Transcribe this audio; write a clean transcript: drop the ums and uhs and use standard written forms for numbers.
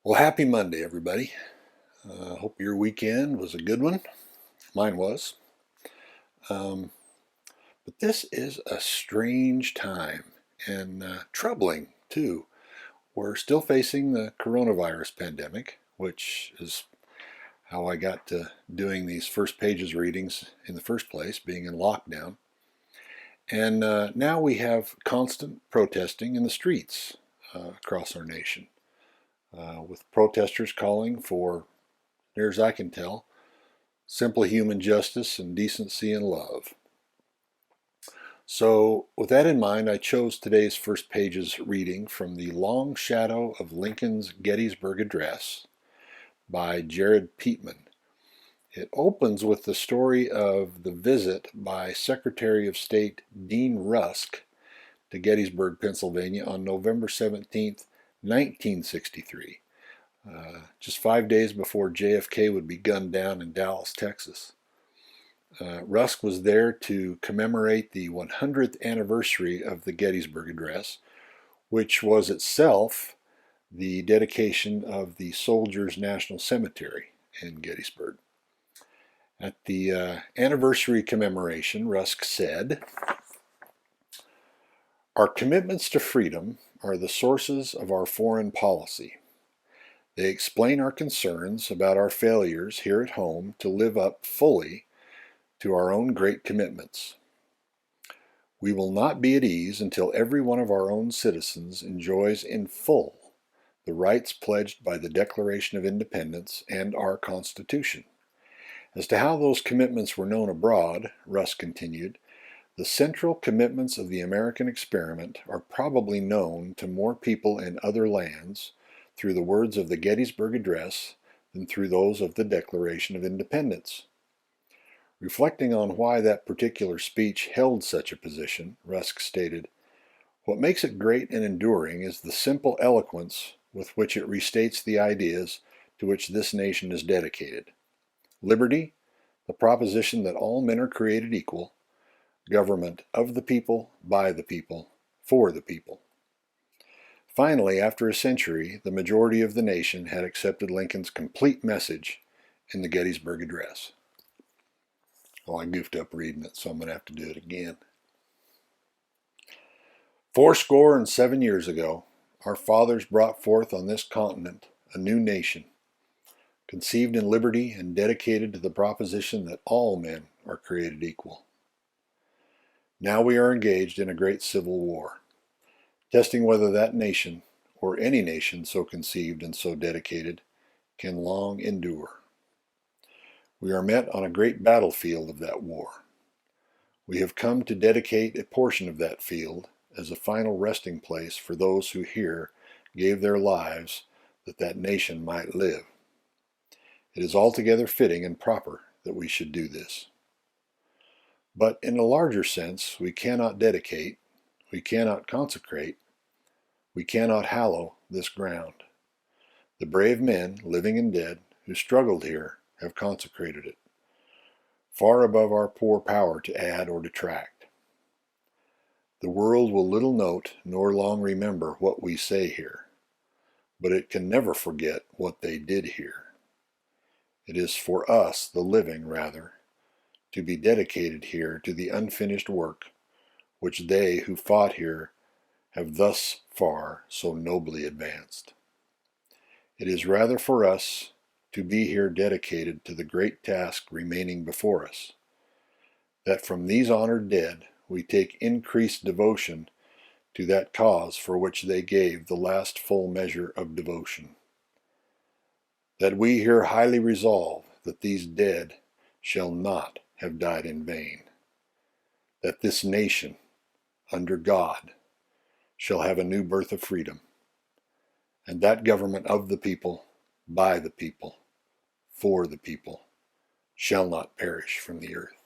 Well, happy Monday, everybody. Hope your weekend was a good one. Mine was. Um, but this is a strange time and troubling, too. We're still facing the coronavirus pandemic, which is how I got to doing these first pages readings in the first place, being in lockdown. And now we have constant protesting in the streets across our nation, with protesters calling for, near as I can tell, simple human justice and decency and love. So, with that in mind, I chose today's first pages reading from The Long Shadow of Lincoln's Gettysburg Address by Jared Pietman. It opens with the story of the visit by Secretary of State Dean Rusk to Gettysburg, Pennsylvania on November 17th, 1963, just 5 days before JFK would be gunned down in Dallas, Texas. Rusk was there to commemorate the 100th anniversary of the Gettysburg Address, which was itself the dedication of the Soldiers' National Cemetery in Gettysburg. At the anniversary commemoration, Rusk said, "Our commitments to freedom are the sources of our foreign policy. They explain our concerns about our failures here at home to live up fully to our own great commitments. We will not be at ease until every one of our own citizens enjoys in full the rights pledged by the Declaration of Independence and our Constitution. As to how those commitments were known abroad," Rusk continued, "the central commitments of the American experiment are probably known to more people in other lands through the words of the Gettysburg Address than through those of the Declaration of Independence." Reflecting on why that particular speech held such a position, Rusk stated, "What makes it great and enduring is the simple eloquence with which it restates the ideas to which this nation is dedicated. Liberty, the proposition that all men are created equal, government of the people, by the people, for the people." Finally, after a century, the majority of the nation had accepted Lincoln's complete message in the Gettysburg Address. Well, I goofed up reading it, so I'm going to have to do it again. "Fourscore and 7 years ago, our fathers brought forth on this continent a new nation, conceived in liberty and dedicated to the proposition that all men are created equal. Now we are engaged in a great civil war, testing whether that nation, or any nation so conceived and so dedicated, can long endure. We are met on a great battlefield of that war. We have come to dedicate a portion of that field as a final resting place for those who here gave their lives that that nation might live. It is altogether fitting and proper that we should do this. But in a larger sense, we cannot dedicate, we cannot consecrate, we cannot hallow this ground. The brave men, living and dead, who struggled here, have consecrated it, far above our poor power to add or detract. The world will little note nor long remember what we say here, but it can never forget what they did here. It is for us, the living, rather, to be dedicated here to the unfinished work which they who fought here have thus far so nobly advanced. It is rather for us to be here dedicated to the great task remaining before us, that from these honored dead we take increased devotion to that cause for which they gave the last full measure of devotion. That we here highly resolve that these dead shall not have died in vain, that this nation, under God, shall have a new birth of freedom, and that government of the people, by the people, for the people, shall not perish from the earth."